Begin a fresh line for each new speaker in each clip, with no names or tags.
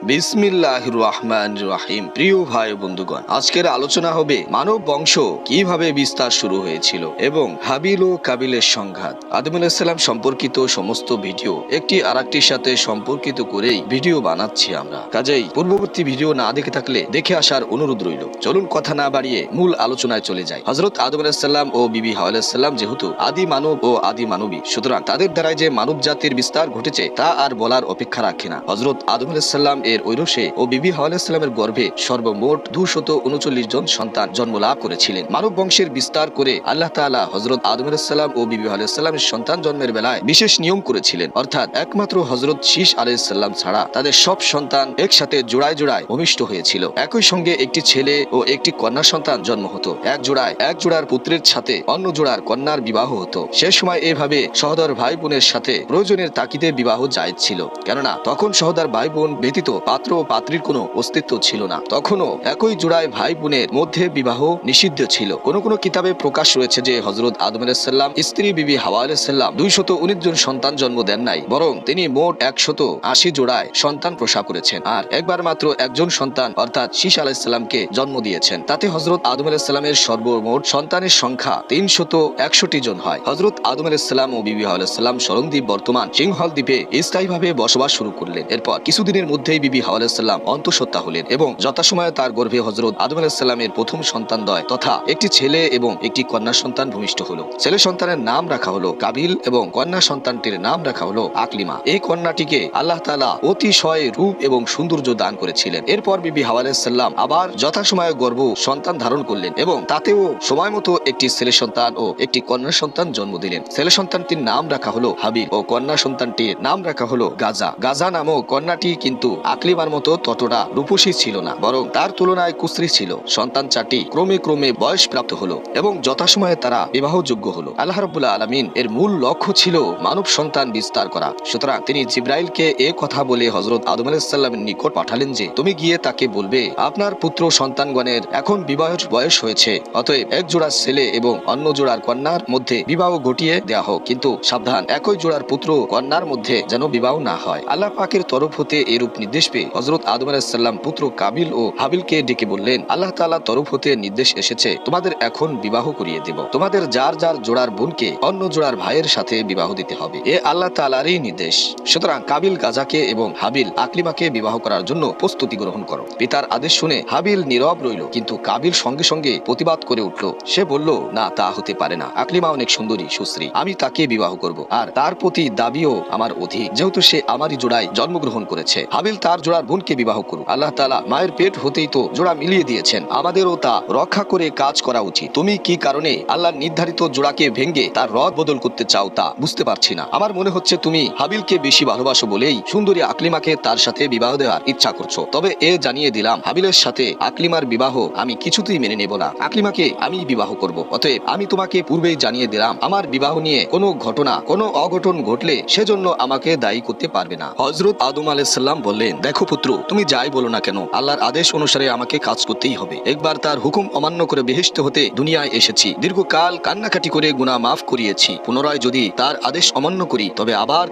বিসমিল্লাহির রহমানির রহিম। প্রিয় ভাই বন্ধুগণ, আজকের আলোচনা হবে মানব বংশ কিভাবে বিস্তার শুরু হয়েছিল এবং হাবিল ও কাবিলের সংঘাত। আদম আলাইহিস সালাম সম্পর্কিত সমস্ত ভিডিও একটি আরেকটির সাথে সম্পর্কিত করেই ভিডিও বানাচ্ছি আমরা। কাজেই পূর্ববর্তী ভিডিও না দেখে থাকলে দেখে আসার অনুরোধ রইল। চলুন কথা না বাড়িয়ে মূল আলোচনায় চলে যাই। হযরত আদম আলাইহিস সালাম ও বিবি হাওয়া আলাইহিস সালাম যেহেতু আদি মানব ও আদি মানবী, সুতরাং তাদের দ্বারাই যে মানব জাতির বিস্তার ঘটেছে তা আর বলার অপেক্ষা রাখে না। হযরত আদম আলাইহিস সালাম এর ঐরসে ও বিবি হাওয়া আলাইহিস সালামের গর্ভে সর্বমোট 239 জন সন্তান জন্ম লাভ করেছিলেন। মানব বংশের বিস্তার করে আল্লাহ তাআলা হযরত আদম আলাইহিস সালাম ও বিবি হাওয়া আলাইহিস সালামের সন্তান জন্মের বেলায় বিশেষ নিয়ম করেছিলেন, অর্থাৎ একমাত্র হযরত শীশ আলাইহিস সালাম ছাড়া তাদের সব সন্তান একসাথে জোড়ায় জোড়ায় ভূমিষ্ঠ হয়েছিল। একই সঙ্গে একটি ছেলে ও একটি কন্যা সন্তান জন্ম হতো। এক জোড়ার পুত্রের সাথে অন্য জোড়ার কন্যার বিবাহ হতো। সে সময় এভাবে সহোদর ভাই বোনের সাথে প্রয়োজনের তাগিদে বিবাহ জায়েজ ছিল, কেননা তখন সহোদর ভাই বোন ব্যতীত পাত্র ও পাত্রীর কোনো অস্তিত্ব ছিল না। তখনও একই জোড়ায় ভাই বোনের মধ্যে বিবাহ নিষিদ্ধ ছিল। কোন কোন কিতাবে প্রকাশ রয়েছে যে হযরত আদম আলাইহিস সালাম স্ত্রী বিবি হাওয়া আলাইহিস সালাম 219 জন সন্তান জন্ম দেন নাই, বরং তিনি মোট 180 জোড়ায় সন্তান প্রসব করেছেন আর একবার মাত্র একজন সন্তান অর্থাৎ শীশ আলাইহিস সালামকে জন্ম দিয়েছেন। তাতে হযরত আদম আলাইহিস সালামের সর্বমোট সন্তানের সংখ্যা 361 জন হয়। হযরত আদম আলাইহিস সালাম ও বিবি হাওয়া আলাইহিস সালাম সরংদ্বীপ বর্তমান সিংহল দ্বীপে স্থায়ীভাবে বসবাস শুরু করলেন। এরপর কিছুদিনের মধ্যেই বিবি হাওয়া আলাইহিস সালাম অন্তঃসত্ত্বা হলেন এবং যথাসময়ে তার গর্ভে হযরত আদম আলাইহিস সালামের প্রথম সন্তানদ্বয় তথা একটি ছেলে এবং একটি কন্যা সন্তান ভূমিষ্ঠ হলো। ছেলে সন্তানের নাম রাখা হলো কাবিল এবং কন্যা সন্তানটির নাম রাখা হলো আকলিমা। এই কন্যাটিকে আল্লাহ তাআলা অতিশয় রূপ এবং সৌন্দর্য দান করেছিলেন। এরপর বিবি হাওয়া আলাইহিস সালাম আবার যথাসময়ে গর্ভ সন্তান ধারণ করলেন এবং তাতেও সময় মতো একটি ছেলে সন্তান ও একটি কন্যা সন্তান জন্ম দিলেন। ছেলে সন্তানটির নাম রাখা হলো হাবিল ও কন্যা সন্তানটির নাম রাখা হলো গাজা। গাজা নামক কন্যাটি কিন্তু আকলিমার মতো ততটা রূপসী ছিল না, বরং তার তুলনায় কুশ্রী ছিল। সন্তান চারটি ক্রমে ক্রমে বয়স প্রাপ্ত হলো এবং যথাসময়ে তারা বিবাহযোগ্য হলো। আল্লাহ রাব্বুল আলামিন এর মূল লক্ষ্য ছিল মানব সন্তান বিস্তার করা। সুতরাং তিনি জিবরাইলকে এ কথা বলে হযরত আদম আলাইহিস সালামের নিকট পাঠালেন যে তুমি গিয়ে তাকে বলবে আপনার পুত্র সন্তানগণের এখন বিবাহের বয়স হয়েছে, অতএব এক জোড়া ছেলে এবং অন্য জোড়ার কন্যার মধ্যে বিবাহ ঘটিয়ে দেয়া হোক, কিন্তু সাবধান একই জোড়ার পুত্র কন্যার মধ্যে যেন বিবাহ না হয়। আল্লাহ পাকের তরফ হতে এরূপ নির্দেশ পেয়ে হযরত আদম আলাইহিস সালাম পুত্র কাবিল ও হাবিলকে ডেকে বললেন আল্লাহ তাআলার তরফ হতে নির্দেশ এসেছে তোমাদের এখন বিবাহ করিয়ে দেব। তোমাদের যার যার জোড়ার বোনকে অন্য জোড়ার ভাইয়ের সাথে বিবাহ দিতে হবে। এ আল্লাহ তাআলারই নির্দেশ। সুতরাং কাবিল গাজাকে এবং হাবিল আকলিমাকে বিবাহ করার জন্য প্রস্তুতি গ্রহণ করো। পিতার আদেশ শুনে হাবিল নীরব রইল, কিন্তু কাবিল সঙ্গে সঙ্গে প্রতিবাদ করে উঠল। সে বলল না, তা হতে পারে না। আকলিমা অনেক সুন্দরী সুশ্রী, আমি তাকে বিবাহ করব আর তার প্রতি দাবিও আমার অধিক, যেহেতু সে আমারই জোড়ায় জন্মগ্রহণ করেছে। হাবিল তার জোড়ার বোনকে বিবাহ করুক। আল্লাহ তাআলা মায়ের পেট হতেই তো জোড়া মিলিয়ে দিয়েছেন, আমাদেরও তা রক্ষা করে কাজ করা উচিত। তুমি কি কারণে আল্লাহর নির্ধারিত জোড়াকে ভেঙে তার রদ বদল করতে চাও তা বুঝতে পারছি না। আমার মনে হচ্ছে তুমি হাবিলকে বেশি ভালোবাসো বলেই সুন্দরী আকলিমাকে তার সাথে বিবাহ দেওয়ার ইচ্ছা করছো। তবে এ জানিয়ে দিলাম, হাবিলের সাথে আকলিমার বিবাহ আমি কিছুতেই মেনে নেব না। আকলিমাকে আমি বিবাহ করব। অতএব আমি তোমাকে পূর্বেই জানিয়ে দিলাম, আমার বিবাহ নিয়ে কোনো ঘটনা কোনো অঘটন ঘটলে সেজন্য আমাকে দায়ী করতে পারবে না। হযরত আদম আলাইহিস সালাম বললেন, দেখো পুত্র, তুমি যাই বলো না কেন, আল্লাহর আদেশ অনুসারে আমাকে কাজ করতেই হবে। একবার তার হুকুম অমান্য করে বেহেশত হতে দুনিয়ায় এসেছি, দীর্ঘকাল কান্নাকাটি করে গুনাহ মাফ করিয়েছি। পুনরায় যদি তার আদেশ অমান্য করি তবে আবার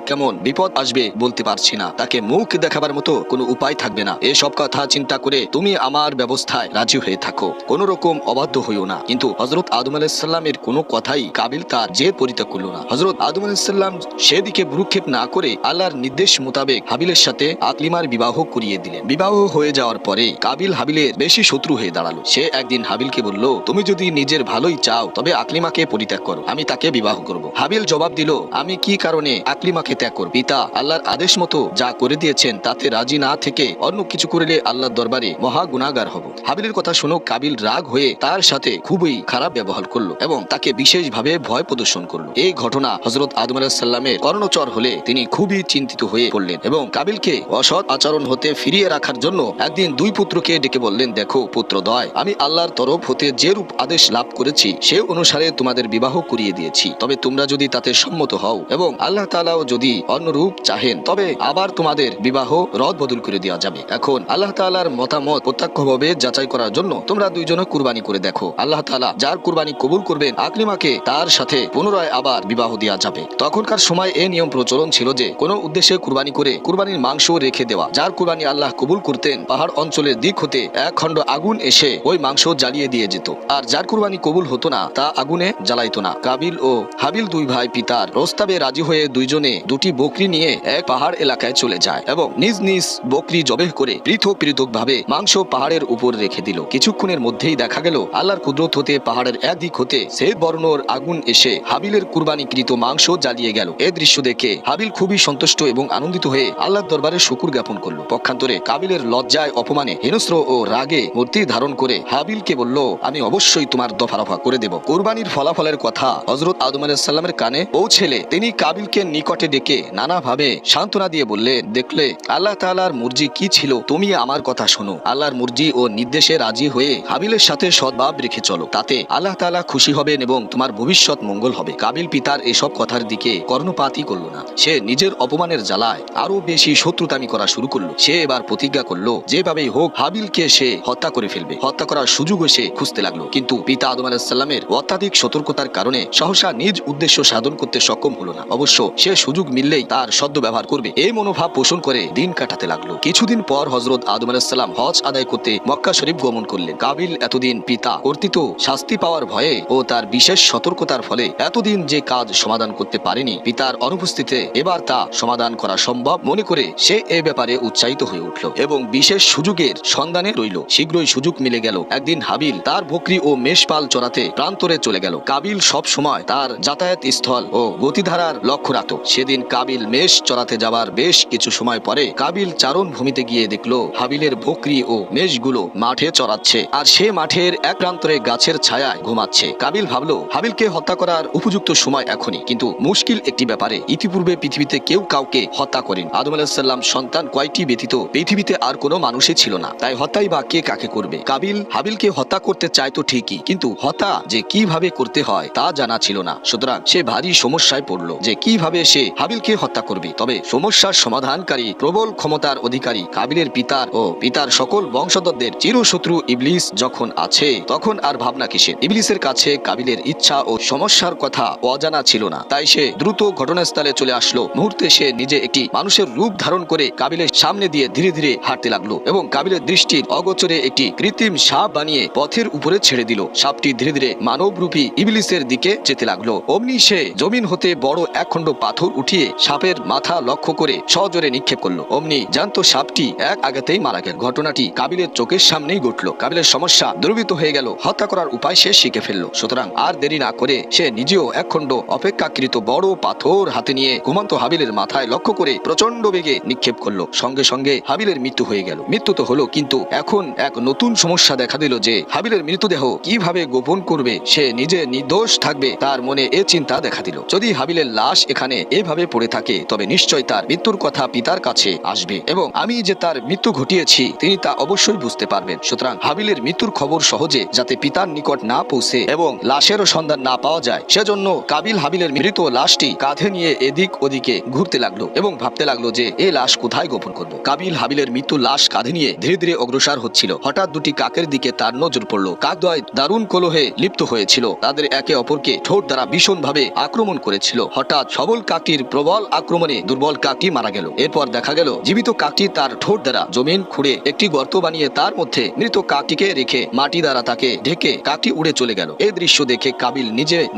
কেমন বিপদ আসবে বলতে পারছি না। তাকে মুখ দেখাবার মতো কোনো উপায় থাকবে না। এসব কথা চিন্তা করে তুমি আমার ব্যবস্থায় রাজি হয়ে থাকো, কোন রকম অবাধ্য হইও না। কিন্তু হযরত আদম আলাইহিস সালামের কোনো কথাই কাবিল তার জেদ পরিত্যাগ করল না। হযরত আদম আলাইহিস সালাম সেদিকে ভ্রুক্ষেপ না করে আল্লাহর নির্দেশ মোতাবেক হাবিলের সাথে আকলিমার বিবাহ করিয়ে দিলেন। বিবাহ হয়ে যাওয়ার পরে কাবিল হাবিলের বেশি শত্রু হয়ে দাঁড়ালো। সে একদিন হাবিলকে বলল, তুমি যদি নিজের ভালোই চাও তবে আকলিমাকে পরিত্যাগ করো, আমি তাকে বিবাহ করব। হাবিল জবাব দিল, আমি কি কারণে আকলিমাকে ত্যাগ করব? পিতা আল্লাহর আদেশ মতো যা করে দিয়েছেন তাতে রাজি না থেকে অন্য কিছু করলে আল্লাহর দরবারে মহা গুনাহগার হব। হাবিলের কথা শুনো কাবিল রাগ হয়ে তার সাথে খুবই খারাপ ব্যবহার করলো এবং তাকে বিশেষভাবে ভয় প্রদর্শন করলো। এই ঘটনা হযরত আদম আলাইহিস সালামের কর্ণচর হলে তিনি খুবই চিন্তিত হয়ে পড়লেন এবং কাবিলকে অসৎ আচরণ হতে ফিরিয়ে রাখার জন্য একদিন দুই পুত্রকে ডেকে বললেন, দেখো পুত্রদ্বয়, আমি আল্লাহর তরফ হতে যে রূপ আদেশ লাভ করেছি সে অনুসারে তোমাদের বিবাহ করিয়ে দিয়েছি। তবে তোমরা যদি তাতে সম্মত হও এবং আল্লাহ তাআলাও যদি অন্য রূপ চাহেন তবে আবার তোমাদের বিবাহ রদ বদল করে দেওয়া যাবে। এখন আল্লাহ তাআলার মতামত প্রত্যক্ষভাবে যাচাই করার জন্য তোমরা দুইজনে কুরবানি করে দেখো। আল্লাহ তাআলা যার কুরবানি কবুল করবেন আকলিমাকে তার সাথে পুনরায় আবার বিবাহ দেওয়া যাবে। তখনকার সময় এই নিয়ম প্রচলন ছিল যে কোনো উদ্দেশ্যে কুরবানি করে কুরবানির মাংস রেখে দেওয়া, যার কুরবানি আল্লাহ কবুল করতেন পাহাড় অঞ্চলের দিক হতে এক খণ্ড আগুন এসে ওই মাংস জ্বালিয়ে দিয়ে যেত। আর যার কুরবানি কবুল হতো না তা আগুনে জ্বালাইতো না। কাবিল ও হাবিল দুই ভাই পিতার প্রস্তাবে রাজি হয়ে দুইজনে দুটি বকরি নিয়ে এক পাহাড় এলাকায় চলে যায় এবং নিজ নিজ বকরি জবেহ করে পৃথক পৃথক ভাবে মাংস পাহাড়ের উপর রেখে দিল। কিছুক্ষণের মধ্যেই দেখা গেল আল্লাহর কুদরত হতে পাহাড়ের একদিক হতে শ্বেত বর্ণর আগুন এসে হাবিলের কুরবানিকৃত মাংস জ্বালিয়ে গেল। এই দৃশ্য দেখে হাবিল খুবই সন্তুষ্ট এবং আনন্দিত হয়ে আল্লাহর দরবারে শুকুর জ্ঞাপন করল। পক্ষান্তরে কাবিলের লজ্জায় অপমানে হিংস্র ও রাগে মূর্তি ধারণ করে হাবিলকে বলল, আমি অবশ্যই তোমার দফা রফা করে দেব। কুরবানির ফলাফলের কথা হযরত আদম আলাইহিস সালামের কানে পৌঁছেলে তিনি কাবিলকে নিকটে ডেকে নানাভাবে সান্ত্বনা দিয়ে বললেন, দেখলে আল্লাহ তাআলার মর্জি কি ছিল, তুমি আমার কথা শোনো। আল্লাহর মর্জি ও নির্দেশে রাজি হয়ে হাবিলের সাথে সদ্ভাব রেখে চলো, তাতে আল্লাহ তাআলা খুশি হবেন এবং তোমার ভবিষ্যৎ মঙ্গল হবে। কাবিল পিতার এসব কথার দিকে কর্ণপাতই করল না। সে নিজের অপমানের জ্বালায় আরো বেশি শত্রুতামি করা শুরু করলো। সে এবার প্রতিজ্ঞা করলো যেভাবেই হোক হাবিলকে সে হত্যা করে ফেলবে। হত্যা করার সুযোগও সে খুঁজতে লাগলো, কিন্তু পিতা আদম আলাইহিস সালামের অত্যাধিক সতর্কতার কারণে সহসা নিজ উদ্দেশ্য সাধন করতে সক্ষম হলো না। অবশ্য সে সুযোগ মিললেই তার সদ্য ব্যবহার করবে এই মনোভাব পোষণ করে দিন কাটাতে লাগলো। কিছুদিন পর হযরত আদম আলাইহিস সালাম হজ আদায় করতে মক্কা শরীফ গমন করলেন। কাবিল এতদিন পিতা কর্তৃত শাস্তি পাওয়ার ভয়ে ও তার বিশেষ সতর্কতার ফলে এতদিন যে কাজ সমাধান করতে পারেনি, পিতার অনুপস্থিতিতে এবার তা সমাধান করা সম্ভব মনে করে সে এ ব্যাপারে উৎসাহিত হয়ে উঠল এবং বিশেষ সুযোগের সন্ধানে রইল। শীঘ্রই সুযোগ মিলে গেল। একদিন হাবিল তার বকরি ও মেষপাল চড়াতে প্রান্তরে চলে গেল। কাবিল সব সময় তার যাতায়াত স্থল ও গতিধারার লক্ষ্য রাখত। সেদিন কাবিল মেষ চড়াতে যাবার বেশ কিছু সময় পরে কাবিল চারণ ভূমিতে গিয়ে দেখলো হাবিলের বকরি ও মেষগুলো মাঠে চড়াচ্ছে, আর সে মাঠের এক প্রান্তরে গাছের ছায়ায় ঘুমাচ্ছে। কাবিল ভাবলো হাবিলকে হত্যা করার উপযুক্ত সময় এখনই, কিন্তু মুশকিল একটি ব্যাপারে, ইতিপূর্বে পৃথিবীতে কেউ কাউকে হত্যা করেন। আদম আলাইহিস সালাম সন্তান কয়টি ব্যতীত পৃথিবীতে আর কোনো মানুষই ছিল না, তাই হত্যাই বা কে কাকে করবে। কাবিল হাবিলকে হত্যা করতে চাইতো ঠিকই, কিন্তু হত্যা যে কিভাবে করতে হয় তা জানা ছিল না। সুতরাং সে ভারী সমস্যায় পড়লো যে কিভাবে সে হাবিলকে হত্যা করবে। তবে সমস্যার সমাধানকারী প্রবল ক্ষমতার অধিকারী কাবিলের পিতার ও পিতার সকল বংশধরদের চিরশত্রু ইবলিস যখন আছে, তখন আর ভাবনা কিসের। ইবলিসের কাছে কাবিলের ইচ্ছা ও সমস্যার কথা অজানা ছিল না, তাই সে দ্রুত ঘটনাস্থলে চলে আসলো। মুহূর্তে সে নিজে একটি মানুষের রূপ ধারণ করে কাবিলের সামনে দিয়ে ধীরে ধীরে হাঁটতে লাগলো এবং কাবিলের দৃষ্টির অগোচরে একটি কৃত্রিম সাপ বানিয়ে পথের উপরে ছেড়ে দিল। সাপটি ধীরে ধীরে মানবরূপী ইবলিসের দিকে যেতে লাগলো। অমনি সে জমিন হতে বড় এক খণ্ড পাথর উঠিয়ে সাপের মাথা লক্ষ্য করে সজোরে নিক্ষেপ করলো। অমনি জ্যান্ত সাপটি এক আঘাতেই মারা গেল। ঘটনাটি কাবিলের চোখের সামনেই ঘটলো। কাবিলের সমস্যা দূরীভূত হয়ে গেল। হত্যা করার উপায় সে শিখে ফেললো। সুতরাং আর দেরি না করে সে নিজেও এক খণ্ড অপেক্ষাকৃত বড় পাথর হাতে নিয়ে ঘুমন্ত হাবিলের মাথায় লক্ষ্য করে প্রচন্ড বেগে নিক্ষেপ করলো। সঙ্গে সঙ্গে হাবিলের মৃত্যু হয়ে গেল। মৃত্যু তো হলো, কিন্তু এখন এক নতুন সমস্যা দেখা দিল যে হাবিলের মৃতদেহ কিভাবে গোপন করবে, সে নিজে নির্দোষ থাকবে তার মনে এ চিন্তা দেখা দিল। যদি হাবিলের লাশ এখানে এভাবে পড়ে থাকে তবে নিশ্চয় তার মৃত্যুর কথা পিতার কাছে আসবে এবং আমি যে তার মৃত্যু ঘটিয়েছি তিনি তা অবশ্যই বুঝতে পারবেন। সুতরাং হাবিলের মৃত্যুর খবর সহজে যাতে পিতার নিকট না পৌঁছে এবং লাশেরও সন্ধান না পাওয়া যায়, সেজন্য কাবিল হাবিলের মৃত লাশটি কাঁধে নিয়ে এদিক ওদিকে ঘুরতে লাগলো এবং ভাবতে লাগলো যে এই লাশ কোথায় গোপন করব। কাবিল হাবিলের মৃত্যু লাশ কাঁধে নিয়ে ধীরে ধীরে অগ্রসর হচ্ছিল। হঠাৎ দুটি কাকের দিকে তার নজর পড়লো। কাকদ্বয় দারুণ কলহে লিপ্ত হয়েছিল। তাদের একে অপরকে ঠোঁট দ্বারা ভীষণ ভাবে আক্রমণ করেছিল। হঠাৎ সবল কাকটির প্রবল আক্রমণে দুর্বল কাকটি মারা গেল। এরপর দেখা গেল জীবিত কাকটি তার ঠোঁট দ্বারা জমিন খুঁড়ে একটি গর্ত বানিয়ে তার মধ্যে মৃত কাকটিকে রেখে মাটি দ্বারা তাকে ঢেকে কাকটি উড়ে চলে গেল। এই দৃশ্য দেখে কাবিল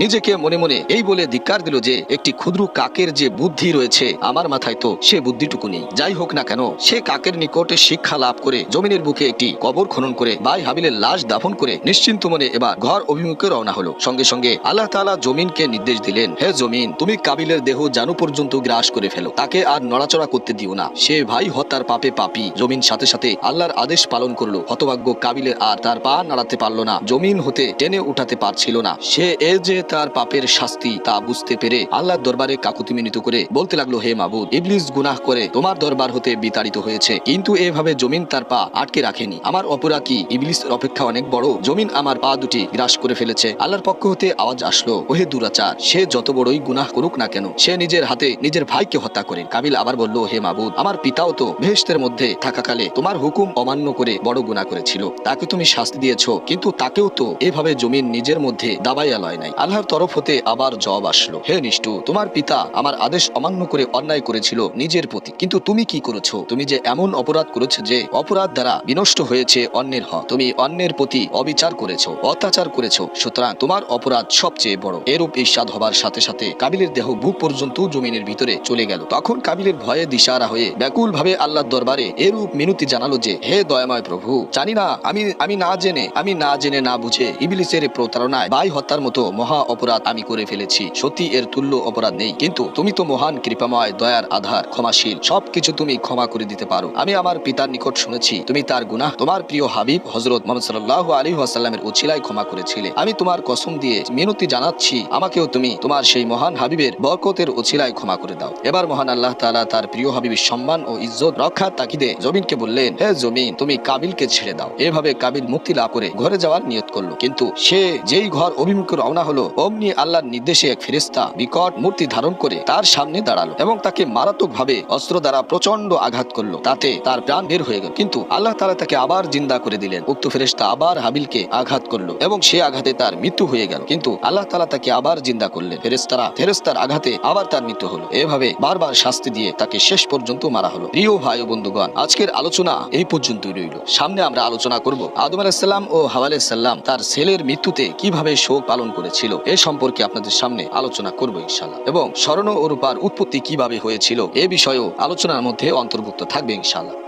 নিজেকে মনে মনে এই বলে ধিক্কার দিল যে একটি ক্ষুদ্র কাকের যে বুদ্ধি রয়েছে আমার মাথায় তো সে বুদ্ধিটুকু নেই। যাই হোক না কেন সে কাকের নিকটে শিক্ষা লাভ করে জমিনের বুকে একটি কবর খনন করে ভাই হাবিলের লাশ দাফন করে নিশ্চিন্ত মনে এবার ঘর অভিমুখে রওনা হলো। সঙ্গে সঙ্গে আল্লাহ তাআলা জমিনকে নির্দেশ দিলেন, হে জমিন, তুমি কাবিলের দেহ জানু পর্যন্ত গ্রাস করে ফেলো, তাকে আর নড়াচড়া করতে দিও না। সে ভাই হত্যার পাপে পাপী। জমিন সাথে সাথে আল্লাহর আদেশ পালন করলো। হতভাগ্য কাবিলের আর তার পা নাড়াতে পারলো না, জমিন হতে টেনে উঠাতে পারছিল না। সে এ যে তার পাপের শাস্তি তা বুঝতে পেরে আল্লাহর দরবারে কাকুতি মিনতি করে বলতে লাগলো, হে মাবুদ, ইবলিস গুনাহ করে তোমার দরবার হতে বিতাড়িত হয়েছে, কিন্তু এভাবে জমিন তার পা আটকে রাখেনি। আমার অপরাধ কি ইবলিসের অপেক্ষা অনেক বড়? জমিন আমার পা দুটি গ্রাস করে ফেলেছে। আল্লাহর পক্ষ হতে আওয়াজ আসলো, ওহে দুরাচার, সে যত বড়ই গুনাহ করুক না কেন সে নিজের হাতে নিজের ভাইকে হত্যা করেন। কাবিল আবার বলল, হে মাবুদ, আমার পিতাও তো বেহেশতের মধ্যে থাকাকালে তোমার হুকুম অমান্য করে বড় গুনাহ করেছিল, তাকে তুমি শাস্তি দিয়েছো, কিন্তু তাকেও তো এভাবে জমিন নিজের মধ্যে দাবাইয়া লয় নাই। আল্লাহর তরফ হতে আবার জবাব আসলো, হে নিষ্ঠুর, তোমার পিতা আমার আদেশ অমান্য করে অন্যায় করেছিল নিজের প্রতি। প্রতীক। কিন্তু তুমি কি করেছো? তুমি যে এমন অপরাধ করেছো যে অপরাধ দ্বারা বিনষ্ট হয়েছে অন্যের হক। তুমি অন্যের প্রতি অবিচার করেছো, অত্যাচার করেছো, সুতরাং তোমার অপরাধ সবচেয়ে বড়। এরূপ ঈর্ষাদ হবার সাথে সাথে কাবিলের দেহ বুক পর্যন্ত জমিনের ভিতরে চলে গেল। তখন কাবিলের ভয়ে দিশাহারা হয়ে ব্যাকুল ভাবে আল্লাহর দরবারে এরূপ মিনতি জানালো যে, হে দয়াময় প্রভু, জানি না আমি না জেনে না বুঝে ইবলিসের প্রতারণায় ভাই হত্যার মতো মহা অপরাধ আমি করে ফেলেছি। সত্যি এর তুল্য অপরাধ নেই, কিন্তু তুমি তো মহান কৃপাময়, দয়ার আধার, ক্ষমাশীল, সবকিছু তুমি ক্ষমা করে দিতে পারো। আমি আমার পিতার নিকট শুনেছি তুমি তার গুনাহ তোমার প্রিয় হাবিব হযরত মুহাম্মদ সাল্লাল্লাহু আলাইহি ওয়াসাল্লামের উছিলায় ক্ষমা করেছিলে। আমি তোমার কসম দিয়ে মিনতি জানাচ্ছি, আমাকেও তুমি তোমার সেই মহান হাবিবের বরকতের উছিলায় ক্ষমা করে দাও। এবার মহান আল্লাহ তাআলা তার প্রিয় হাবিবের সম্মান ও ইজ্জত রক্ষার তাকিদে জমিনকে বললেন, হে জমিন, তুমি কাবিলকে ছেড়ে দাও। এভাবে কাবিল মুক্তি লাভ করে ঘরে যাওয়ার নিয়ত করলো। কিন্তু সে যেই ঘর অভিমুখে রওনা হলো, অমনি আল্লাহর নির্দেশে এক ফেরেশতা বিকট মূর্তি ধারণ করে তার সামনে দাঁড়ালো এবং তাকে মারাত্মক ভাবে অস্ত্র দ্বারা প্রচন্ড আঘাত করলো। তাতে তার প্রাণ বের হয়ে গেল। কিন্তু আল্লাহ তাআলা তাকে আবার জিন্দা করে দিলেন। উক্ত ফেরেশতা আবার হাবিলকে আঘাত করলো এবং সে আঘাতে তার মৃত্যু হয়ে গেল। কিন্তু আল্লাহ তাআলা তাকে আবার জিন্দা করলেন। ফেরেশতার আঘাতে আবার তার মৃত্যু হলো। এভাবে বারবার শাস্তি দিয়ে তাকে শেষ পর্যন্ত মারা হলো। প্রিয় ভাই ও বন্ধুগণ, আজকের আলোচনা এই পর্যন্তই রইল। সামনে আমরা আলোচনা করব আদম আলাইহিস সালাম ও হাওয়া আলাইহিস সালাম তার ছেলের মৃত্যুতে কিভাবে শোক পালন করেছিল। এ সম্পর্কে আপনাদের সামনে আলোচনা করব ইনশাআল্লাহ, এবং স্বর্ণ ও রূপার উৎপত্তি কিভাবে হয়েছিল এ বিষয়েও আলোচনার মধ্যে অন্তর্ভুক্ত থাকবে ইনশাআল্লাহ।